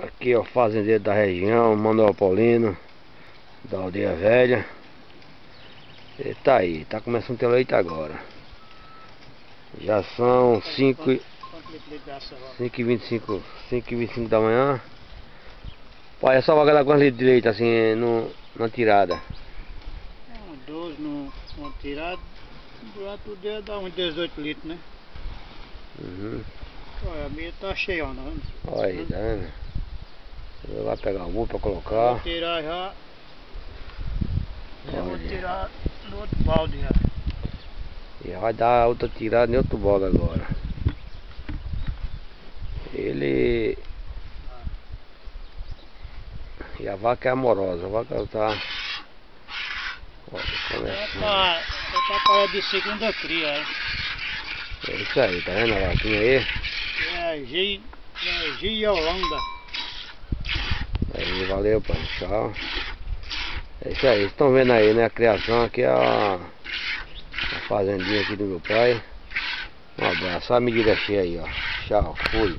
Aqui ó, fazendeiro da região, Manuel Paulino, da Aldeia Velha. Ele tá aí, tá começando a ter leite agora. Já são 5h25, 5h25 da manhã. Pai, essa vaga dá quantos litros de leite assim na tirada? 12 numa tirada, durante o dia dá uns 18 litros, né? Uhum. Olha, a minha tá cheia, não. Olha aí, tá vendo? Eu vou pegar o muro pra colocar. Vou tirar já. Já vou Olha. tirar no outro balde já. E vai dar outra tirada em outro balde agora. Ele... E a vaca é amorosa, a vaca tá... Olha, começando. Ela tá para de segunda cria, É isso aí, tá vendo a vaquinha aí? é G e Holanda. Aí, valeu, pai, tchau. É isso aí, vocês estão vendo aí, né? A criação aqui é a fazendinha aqui do meu pai. Um abraço, a medida cheia aí, ó. Tchau, fui.